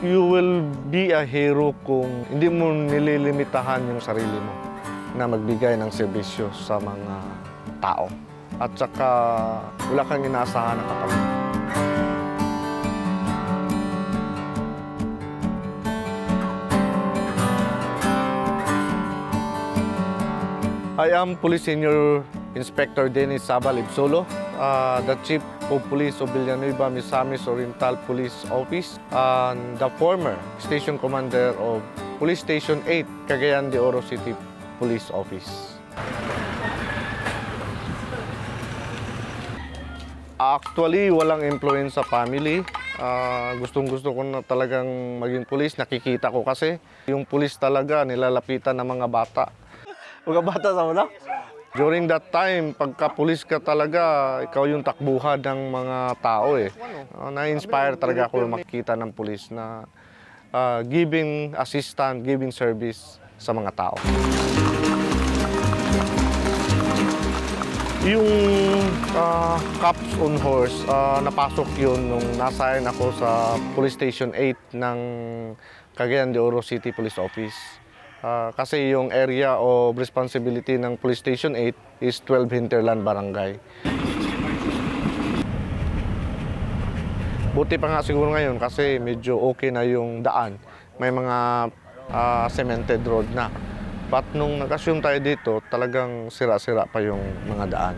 You will be a hero kung hindi mo nililimitahan yung sarili mo na magbigay ng serbisyo sa mga tao. At saka wala kang inaasahan na katabi. I am Police Senior Inspector Dennis Ebsolo, the Chief of Police of Villanueva, Misamis Oriental Police Office, and the former Station Commander of Police Station 8, Cagayan de Oro City Police Office. Actually, walang influence sa family. Gustong-gusto ko na talagang maging pulis. Nakikita ko kasi yung pulis talaga nilalapitan ng mga bata. Mga bata sa una? During that time, pagka-pulis ka talaga, ikaw yung takbuhan ng mga tao eh. Na-inspire talaga ako makikita ng pulis na giving assistance, giving service sa mga tao. Yung Cops on Horse, napasok yun nung nasign ako sa Police Station 8 ng Cagayan de Oro City Police Office. Kasi yung area of responsibility ng Police Station 8 is 12 hinterland barangay. Buti pa nga siguro ngayon kasi medyo okay na yung daan. May mga cemented road na. But nung nag-assume tayo dito, talagang sira-sira pa yung mga daan.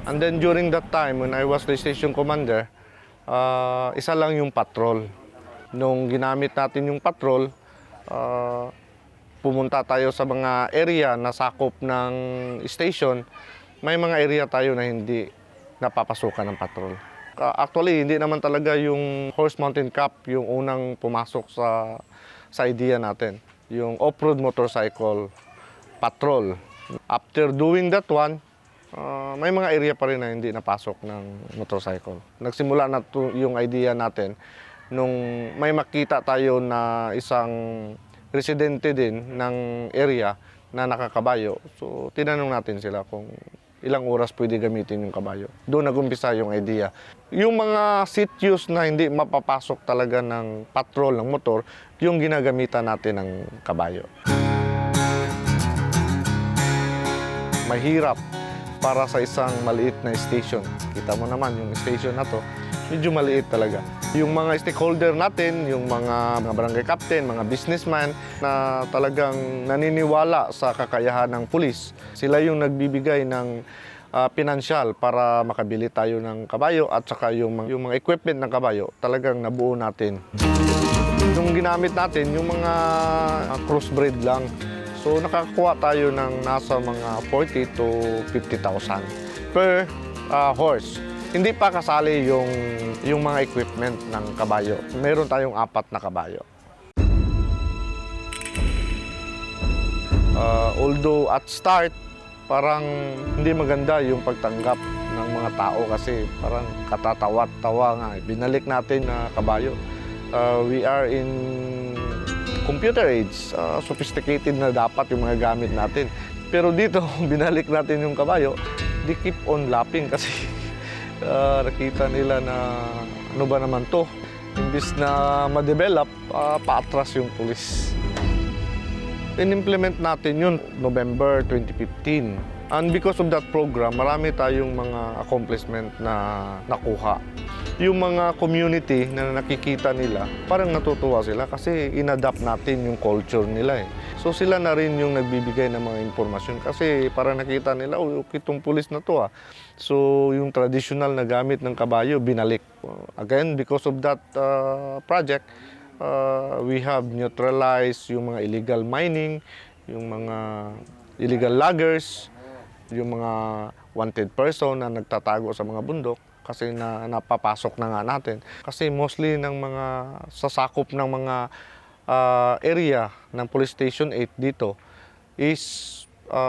And then during that time, when I was the station commander, isa lang yung patrol. Nung ginamit natin yung patrol, pumunta tayo sa mga area na sakop ng station, may mga area tayo na hindi napapasukan ng patrol. Actually, hindi naman talaga yung Horse Mountain Cup yung unang pumasok sa idea natin. Yung off-road motorcycle patrol. After doing that one, may mga area pa rin na hindi napasok ng motorcycle. Nagsimula na yung idea natin nung may makita tayo na isang residente din ng area na nakakabayo. So, tinanong natin sila kung ilang oras pwede gamitin yung kabayo. Doon nag-umpisa yung idea. Yung mga sitios na hindi mapapasok talaga ng patrol ng motor, yung ginagamitan natin ng kabayo. Mahirap para sa isang maliit na station. Kita mo naman yung station na to, medyo maliit talaga. Yung mga stakeholder natin, yung mga barangay captain, mga businessman na talagang naniniwala sa kakayahan ng pulis, sila yung nagbibigay ng pinansyal para makabili tayo ng kabayo at saka yung mga equipment ng kabayo, talagang nabuo natin. Yung ginamit natin, yung mga crossbreed lang. So nakakuha tayo ng nasa mga 40 to 50,000 per horse. Hindi pa kasali yung mga equipment ng kabayo. Meron tayong 4 na kabayo. Although at start, parang hindi maganda yung pagtanggap ng mga tao kasi parang katatawa-tawa nga. Binalik natin na kabayo. We are in computer age. Sophisticated na dapat yung mga gamit natin. Pero dito, binalik natin yung kabayo, they keep on laughing kasi nakita nila na ano ba naman to. Imbis na ma-develop, paatras yung pulis. In-implement natin yun November 2015. And because of that program, marami tayong mga accomplishment na nakuha. Yung mga community na nakikita nila, parang natutuwa sila kasi in-adapt natin yung culture nila eh. So sila na rin yung nagbibigay ng mga impormasyon kasi parang nakita nila, oh, itong pulis na to ah. So yung traditional na gamit ng kabayo, binalik. Again, because of that project, we have neutralized yung mga illegal mining, yung mga illegal loggers, yung mga wanted person na nagtatago sa mga bundok kasi napapasok na nga natin. Kasi mostly ng mga sasakop ng mga area ng Police Station 8 dito is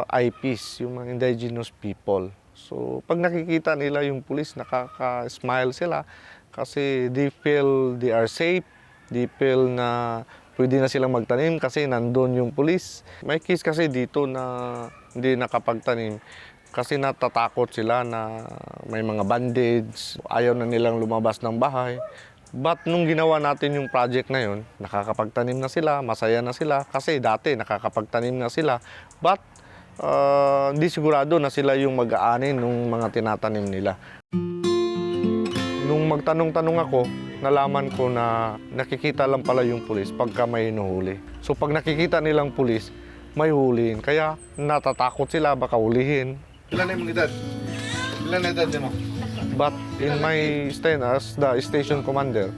IPs, yung mga indigenous people. So pag nakikita nila yung pulis, nakaka-smile sila kasi they feel they are safe, they feel na pwede na silang magtanim kasi nandun yung pulis. May case kasi dito na hindi nakapagtanim kasi natatakot sila na may mga bandits, ayaw na nilang lumabas ng bahay. But nung ginawa natin yung project na yun, nakakapagtanim na sila, masaya na sila. Kasi dati nakakapagtanim na sila. But hindi sigurado na sila yung mag-aani ng mga tinatanim nila. Nung magtanong-tanong ako, nalaman ko na nakikita lang pala yung pulis pagka may hinuhuli. So pag nakikita nilang pulis, may huliin. Kaya natatakot sila, baka hulihin. Ilan na yung edad? Ilan na edad mo? But in my stand as the station commander,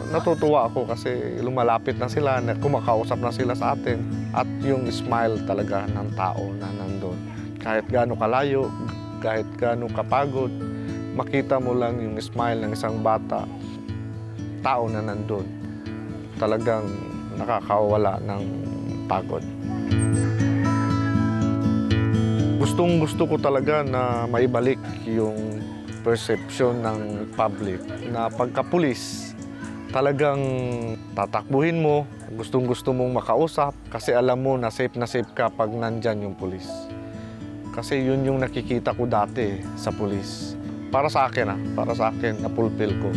natutuwa ako kasi lumalapit na sila, kumakausap na sila sa atin. At yung smile talaga ng tao na nandun. Kahit gaano kalayo, kahit gaano kapagod, makita mo lang yung smile ng isang bata, tao na nandun. Talagang nakakawala ng pagod. Gustong-gusto ko talaga na maibalik yung perception ng public na pagka-pulis, talagang tatakbuhin mo, gustong-gusto mong makausap kasi alam mo na safe ka pag nandyan yung pulis. Kasi yun yung nakikita ko dati sa pulis. Para sa akin, na-fulfill ko.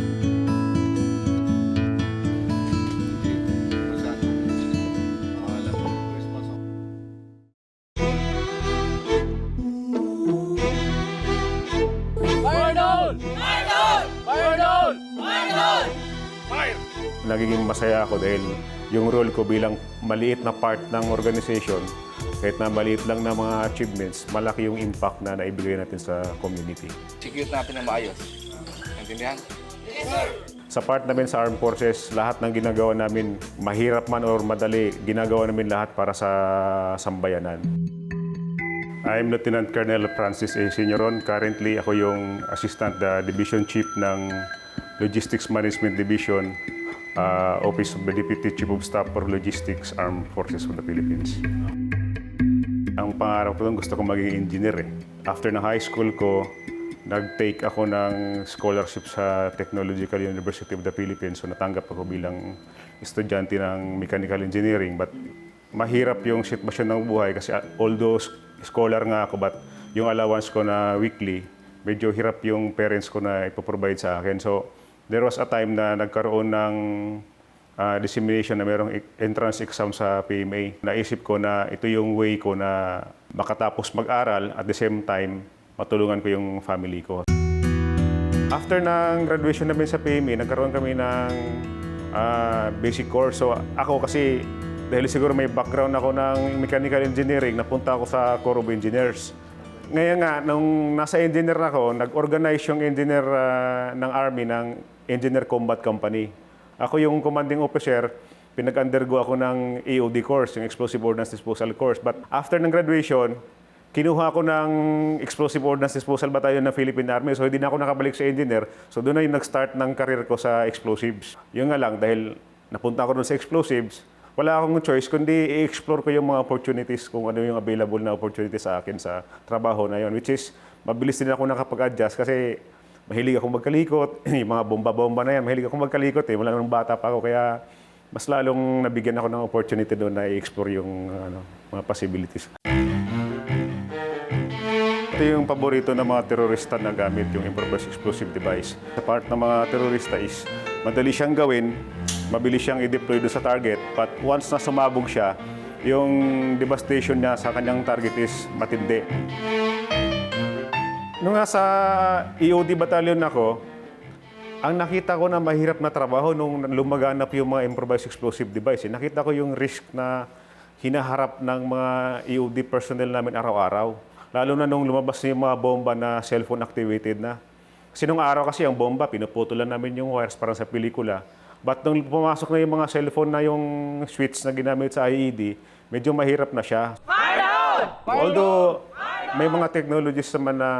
Nagiging masaya ako dahil yung role ko bilang maliit na part ng organization, kahit na maliit lang na mga achievements, malaki yung impact na naibigay natin sa community. Secure natin na maayos. Naintindihan? Yes, sir! Sa part namin sa Armed Forces, lahat ng ginagawa namin, mahirap man or madali, ginagawa namin lahat para sa sambayanan. I'm Lieutenant Colonel Francis A. Señoron. Currently, ako yung Assistant Division Chief ng Logistics Management Division, Office of the Deputy Chief of Staff for Logistics, Armed Forces of the Philippines. Ang pangarap ko doon, gusto ko maging engineer eh. After ng high school ko, nag-take ako ng scholarship sa Technological University of the Philippines. So natanggap ako bilang estudyante ng mechanical engineering. But mahirap yung sitwasyon ng buhay kasi although scholar nga ako, but yung allowance ko na weekly, medyo hirap yung parents ko na ipoprovide sa akin. So there was a time na nagkaroon ng dissemination na mayroong entrance exam sa PMA. Naisip ko na ito yung way ko na makatapos mag-aral at the same time matulungan ko yung family ko. After ng graduation namin sa PMA, nagkaroon kami ng basic course. So ako kasi dahil siguro may background ako ng mechanical engineering, napunta ako sa Corps of Engineers. Ngayon nga, nung nasa engineer ako, nag-organize yung engineer ng Army ng Engineer Combat Company. Ako yung commanding officer, pinag-undergo ako ng EOD course, yung Explosive Ordnance Disposal course. But after ng graduation, kinuha ako ng Explosive Ordnance Disposal Battalion ng Philippine Army. So hindi na ako nakabalik sa engineer. So doon na yung nag-start ng career ko sa explosives. Yun nga lang, dahil napunta ako doon sa explosives, wala akong choice kundi i-explore ko yung mga opportunities kung ano yung available na opportunities sa akin sa trabaho na yun. Which is, mabilis din ako nakapag-adjust kasi mahilig akong magkalikot. Yung mga bomba-bomba na yan, mahilig akong magkalikot eh. Wala nang bata pa ako kaya mas lalong nabigyan ako ng opportunity doon na i-explore yung mga possibilities. Ito yung paborito ng mga terorista na gamit, yung Improvised Explosive Device. Sa part ng mga terorista is madali siyang gawin, mabilis siyang i-deploy doon sa target, but once na sumabog siya, yung devastation niya sa kanyang target is matindi. Nung nasa EOD battalion ako, ang nakita ko na mahirap na trabaho nung lumaganap yung mga improvised explosive device. Nakita ko yung risk na hinaharap ng mga EOD personnel namin araw-araw. Lalo na nung lumabas na yung mga bomba na cellphone activated na. Kasi nung araw kasi ang bomba, pinuputulan namin yung wires parang sa pelikula. But nung pumasok na yung mga cellphone na yung switch na ginamit sa IED, medyo mahirap na siya. Although may mga technologies naman na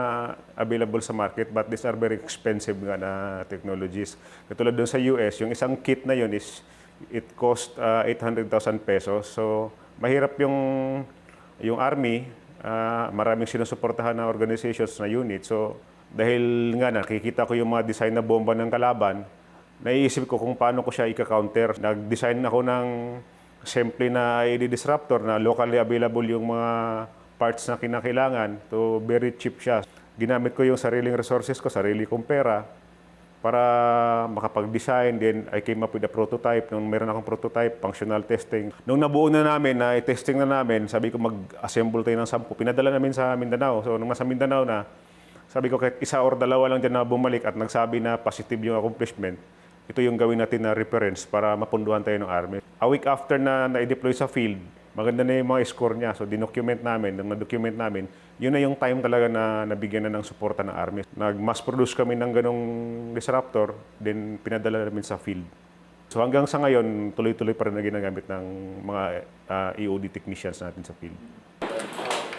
available sa market, but these are very expensive nga na technologies. Katulad doon sa US, yung isang kit na yun is it cost 800,000 pesos. So mahirap yung Army, maraming sinusuportahan na organizations na unit. So dahil nga nakikita ko yung mga design na bomba ng kalaban, naiisip ko kung paano ko siya ika-counter. Nag-design ako ng simple na IED disruptor na locally available yung mga parts na kinakailangan. So very cheap siya. Ginamit ko yung sariling resources ko, sarili kong pera. para makapag-design. Then I came up with a prototype. Nung meron akong prototype, functional testing. Nung nabuo na namin, na testing na namin, sabi ko mag-assemble tayo ng 10. Pinadala namin sa Mindanao. So nung nasa Mindanao na, sabi ko kahit isa or dalawa lang dyan na bumalik at nagsabi na positive yung accomplishment, ito yung gawin natin na reference para mapunduhan tayo ng Army. A week after na na-deploy sa field, maganda na yung mga score niya. So, dinocument namin. Nung na-document namin, yun na yung time talaga na nabigyan na ng suporta ng Army. Nag-mass produce kami ng ganong disruptor, then pinadala namin sa field. So, hanggang sa ngayon, tuloy-tuloy pa rin na ginagamit ng mga EOD technicians natin sa field.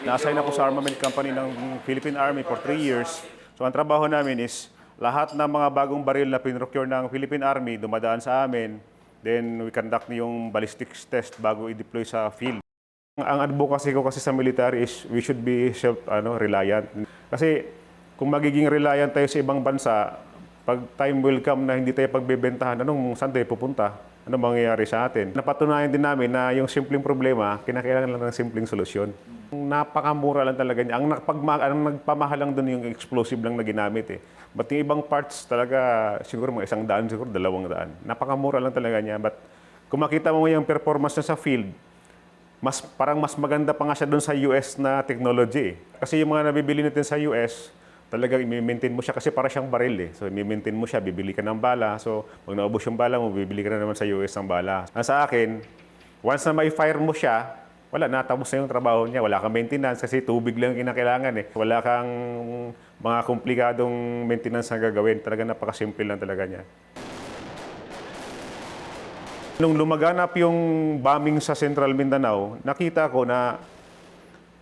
Na-assign ako sa armament company ng Philippine Army for 3 years. So, ang trabaho namin is lahat ng mga bagong baril na pinrocure ng Philippine Army dumadaan sa amin. Then we conduct yung ballistics test bago i-deploy sa field. Ang advocacy ko kasi sa military is we should be self-reliant. Kasi kung magiging reliant tayo sa ibang bansa, pag time will come na hindi tayo pagbebentahan, saan tayo pupunta? Ano mangyayari sa atin? Napatunayan din namin na yung simpleng problema, kinakailangan lang ng simpleng solusyon. Napakamura lang talaga niya. Ang nagpamahal lang doon yung explosive lang na ginamit eh. But yung ibang parts talaga, siguro mga 100, siguro 200. Napakamura lang talaga niya. But kung makita mo yung performance na sa field, parang mas maganda pa nga siya doon sa US na technology eh. Kasi yung mga nabibili natin sa US, talagang i-maintain mo siya kasi para siyang baril eh. So i-maintain mo siya, bibili ka ng bala. So pag naubos yung bala mo, bibili ka na naman sa US ng bala. Sa akin, once na may fire mo siya, wala, natapos na yung trabaho niya. Wala kang maintenance kasi tubig lang yung kinakailangan eh. Wala kang mga komplikadong maintenance na gagawin. Talaga napakasimple lang talaga niya. Nung lumaganap yung bombing sa Central Mindanao, nakita ko na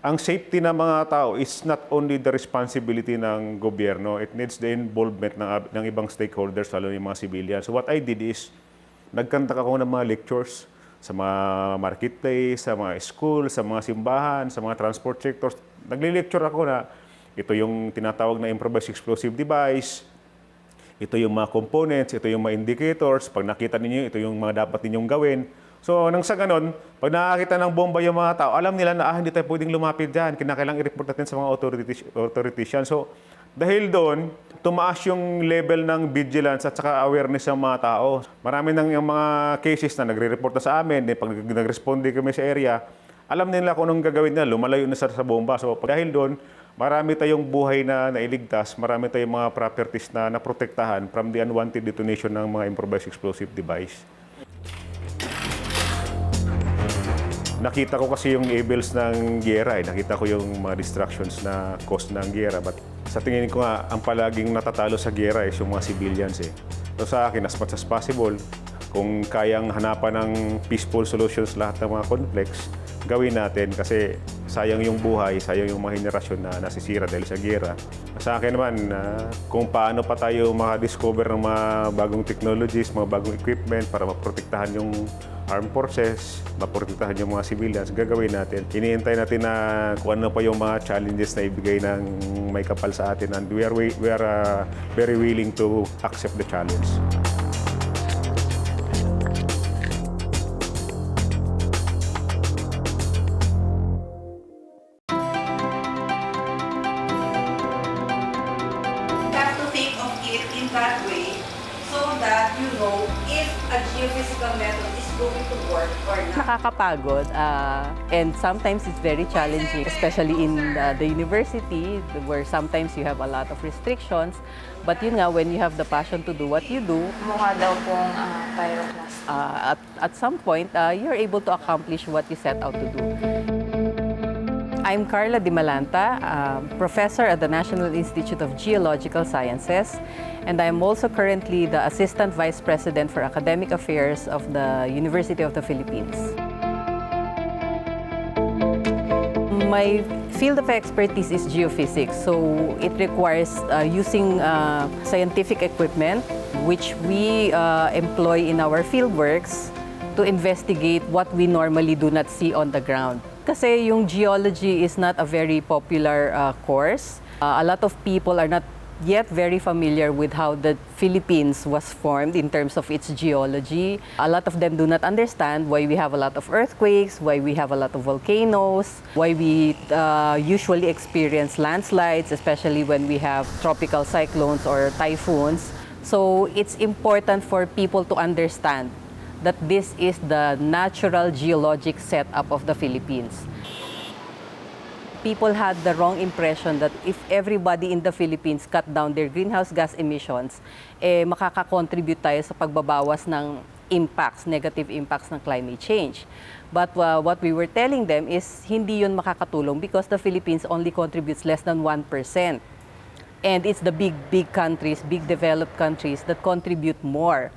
ang safety ng mga tao is not only the responsibility ng gobyerno, it needs the involvement ng ibang stakeholders, lalo yung mga civilians. So what I did is, nagkanta ako ng mga lectures sa mga marketplace, sa mga school, sa mga simbahan, sa mga transport sectors. Nagli-lecture ako na ito yung tinatawag na improvised explosive device, ito yung mga components, ito yung mga indicators. Pag nakita ninyo, ito yung mga dapat ninyong gawin. So, nang sa ganon, pag nakakita ng bomba yung mga tao, alam nila na hindi tayo pwedeng lumapit dyan. Kinakailangan i-report natin sa mga authorities. So, dahil doon, tumaas yung level ng vigilance at saka awareness ng mga tao. Marami nang yung mga cases na nagre-report na sa amin, pag nag-responde kami sa area, alam nila kung anong gagawin nila, lumalayo na sa bomba. So, dahil doon, marami tayong buhay na nailigtas, marami tayong mga properties na naprotektahan from the unwanted detonation ng mga improvised explosive device. Nakita ko kasi yung evils ng giyera. Nakita ko yung mga distractions na cause ng giyera. But sa tingin ko nga, ang palaging natatalo sa giyera is yung mga civilians eh. So sa akin, as much as possible, kung kayang hanapan ng peaceful solutions lahat ng mga conflicts, gawin natin kasi sayang yung buhay, sayang yung mga henerasyon na nasisira dahil sa giyera. Sa akin naman, kung paano pa tayo makadiscover ng mga bagong technologies, mga bagong equipment para maprotektahan yung armed forces, maprotektahan yung mga civilians, gagawin natin. Iniintay natin na kung ano pa yung mga challenges na ibigay ng may kapal sa atin, and we are very willing to accept the challenge. That way, so that you know if a geophysical method is going to work or not. Nakakapagod and sometimes it's very challenging, especially in the university where sometimes you have a lot of restrictions. But yun nga, when you have the passion to do what you do, Mukha daw pong pyroclast. at some point, you're able to accomplish what you set out to do. I'm Carla Dimalanta, professor at the National Institute of Geological Sciences, and I'm also currently the Assistant Vice President for Academic Affairs of the University of the Philippines. My field of expertise is geophysics, so it requires using scientific equipment, which we employ in our fieldworks to investigate what we normally do not see on the ground. Kasi yung geology is not a very popular course. A lot of people are not yet very familiar with how the Philippines was formed in terms of its geology. A lot of them do not understand why we have a lot of earthquakes, why we have a lot of volcanoes, why we usually experience landslides, especially when we have tropical cyclones or typhoons. So it's important for people to understand that this is the natural geologic setup of the Philippines. People had the wrong impression that if everybody in the Philippines cut down their greenhouse gas emissions, makaka-contribute tayo sa pagbabawas ng impacts, negative impacts ng climate change. But what we were telling them is hindi yun makakatulong because the Philippines only contributes less than 1%. And it's the big countries, big developed countries that contribute more.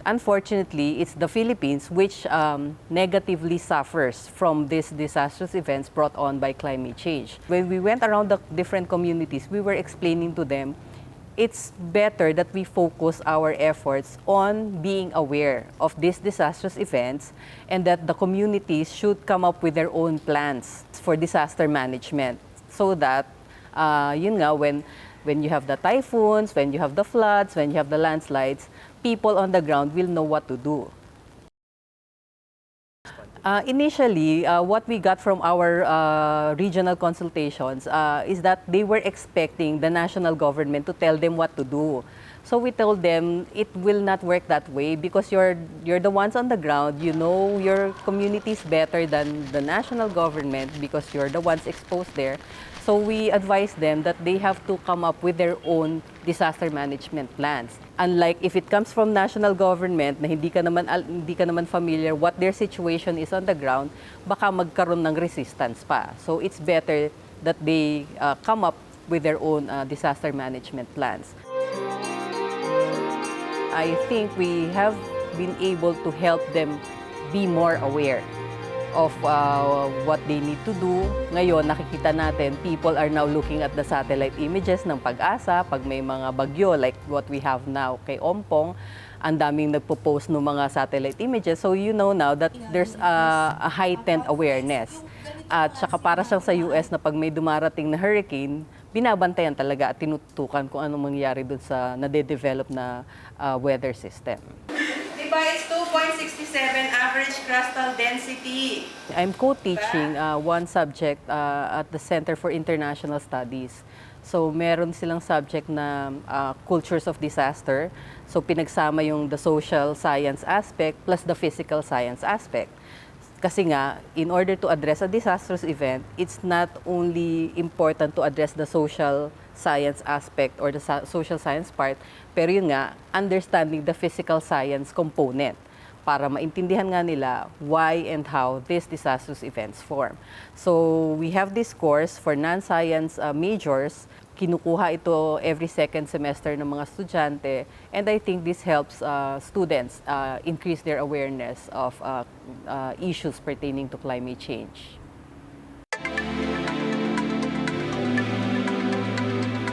Unfortunately, it's the Philippines which negatively suffers from these disastrous events brought on by climate change. When we went around the different communities, we were explaining to them it's better that we focus our efforts on being aware of these disastrous events and that the communities should come up with their own plans for disaster management so that, yun nga, when you have the typhoons, when you have the floods, when you have the landslides, people on the ground will know what to do. Initially, what we got from our regional consultations is that they were expecting the national government to tell them what to do. So we told them it will not work that way because you're the ones on the ground, you know your communities better than the national government because you're the ones exposed there. So we advised them that they have to come up with their own disaster management plans. Unlike if it comes from national government na hindi ka naman familiar what their situation is on the ground, baka magkaroon ng resistance pa. So it's better that they come up with their own disaster management plans. I think we have been able to help them be more aware of what they need to do. Ngayon, nakikita natin, people are now looking at the satellite images ng Pag-asa pag may mga bagyo like what we have now kay Ompong. Ang daming nagpo-post ng mga satellite images. So you know now that there's a heightened awareness. At saka para siyang sa US na pag may dumarating na hurricane, binabantayan talaga at tinutukan kung anong mangyayari dun sa nade-develop na weather system. Diba, it's 2.67 average crustal density. I'm co-teaching one subject at the Center for International Studies. So meron silang subject na cultures of disaster. So pinagsama yung the social science aspect plus the physical science aspect. Kasi nga, in order to address a disastrous event, it's not only important to address the social science aspect or the social science part, pero yun nga, understanding the physical science component para maintindihan nga nila why and how these disastrous events form. So we have this course for non-science majors. Kinukuha ito every second semester ng mga estudyante, and I think this helps students increase their awareness of issues pertaining to climate change.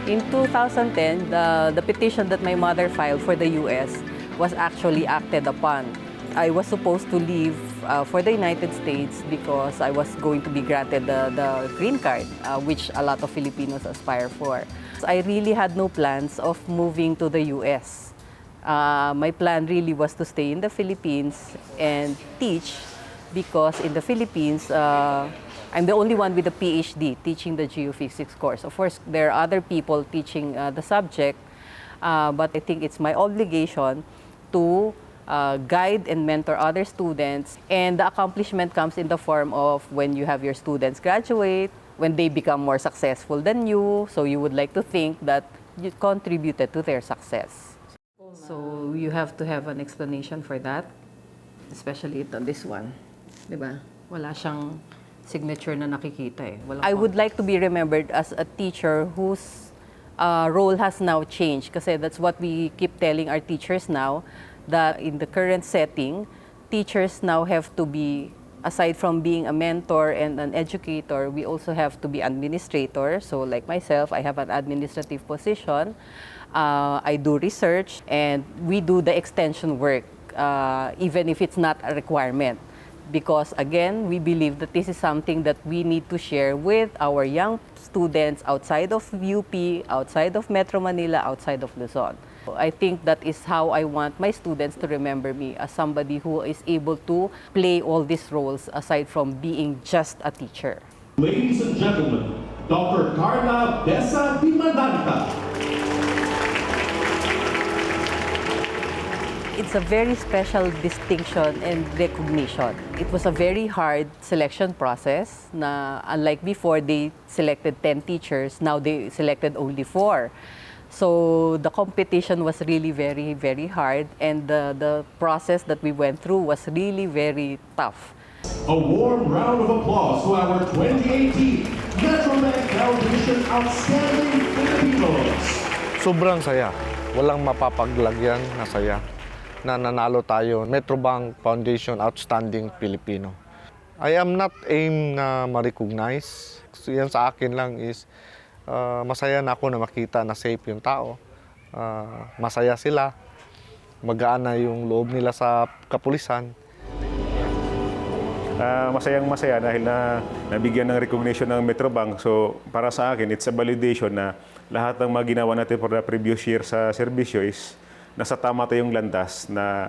In 2010, the petition that my mother filed for the US was actually acted upon. I was supposed to leave for the United States because I was going to be granted the green card, which a lot of Filipinos aspire for. So I really had no plans of moving to the US. My plan really was to stay in the Philippines and teach because in the Philippines, I'm the only one with a PhD teaching the geophysics course. Of course, there are other people teaching the subject, but I think it's my obligation to guide and mentor other students. And the accomplishment comes in the form of when you have your students graduate, when they become more successful than you, so you would like to think that you contributed to their success. So you have to have an explanation for that, especially this one. Diba? Wala siyang signature na nakikita eh. I would like to be remembered as a teacher whose role has now changed kasi that's what we keep telling our teachers now, that in the current setting, teachers now have to be, aside from being a mentor and an educator, we also have to be administrators. So like myself, I have an administrative position. I do research and we do the extension work, even if it's not a requirement. Because again, we believe that this is something that we need to share with our young students outside of UP, outside of Metro Manila, outside of Luzon. I think that is how I want my students to remember me, as somebody who is able to play all these roles aside from being just a teacher. Ladies and gentlemen, Dr. Carla Dimalanta. it's a very special distinction and recognition. It was a very hard selection process na unlike before, they selected 10 teachers, now they selected only 4. So the competition was really very, very hard, and the process that we went through was really very tough. A warm round of applause to our 2018 Metrobank Foundation Outstanding Filipinos. Sobrang saya. Walang mapapaglagyan na saya na nanalo tayo Metrobank Foundation Outstanding Filipino. I am not aim na ma-recognize. So, yan sa akin lang is masaya na ako na makita na safe yung tao. Masaya sila. Magaan na yung loob nila sa kapulisan. Masayang-masaya dahil na nabigyan ng recognition ng Metrobank. So para sa akin, it's a validation na lahat ng mga ginawa natin for the previous year sa serbisyo is nasa tama tayong landas, na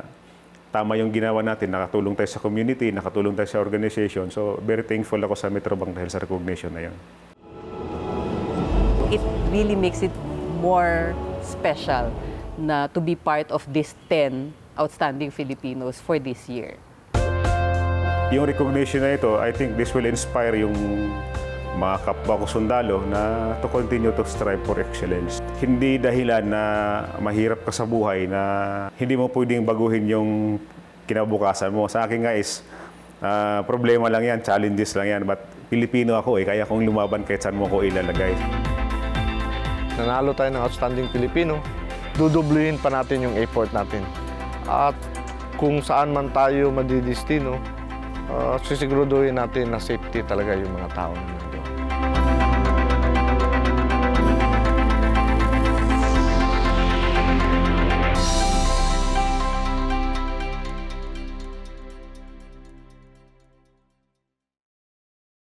tama yung ginawa natin, nakatulong tayo sa community, nakatulong tayo sa organization. So very thankful ako sa Metrobank dahil sa recognition na yun. It really makes it more special na to be part of this 10 outstanding Filipinos for this year. Yung recognition na ito, I think this will inspire yung mga kapwa ko sundalo na to continue to strive for excellence. Hindi dahilan na mahirap ka sa buhay na hindi mo pwedeng baguhin yung kinabukasan mo. Sa akin nga is, problema lang yan, challenges lang yan. But Pilipino ako kaya kong lumaban kahit saan mo ko ilalagay. Nanalo tayo ng Outstanding Filipino, dudubluhin pa natin yung effort natin. At kung saan man tayo madidistino, sisiguraduhin natin na safety talaga yung mga tao naman.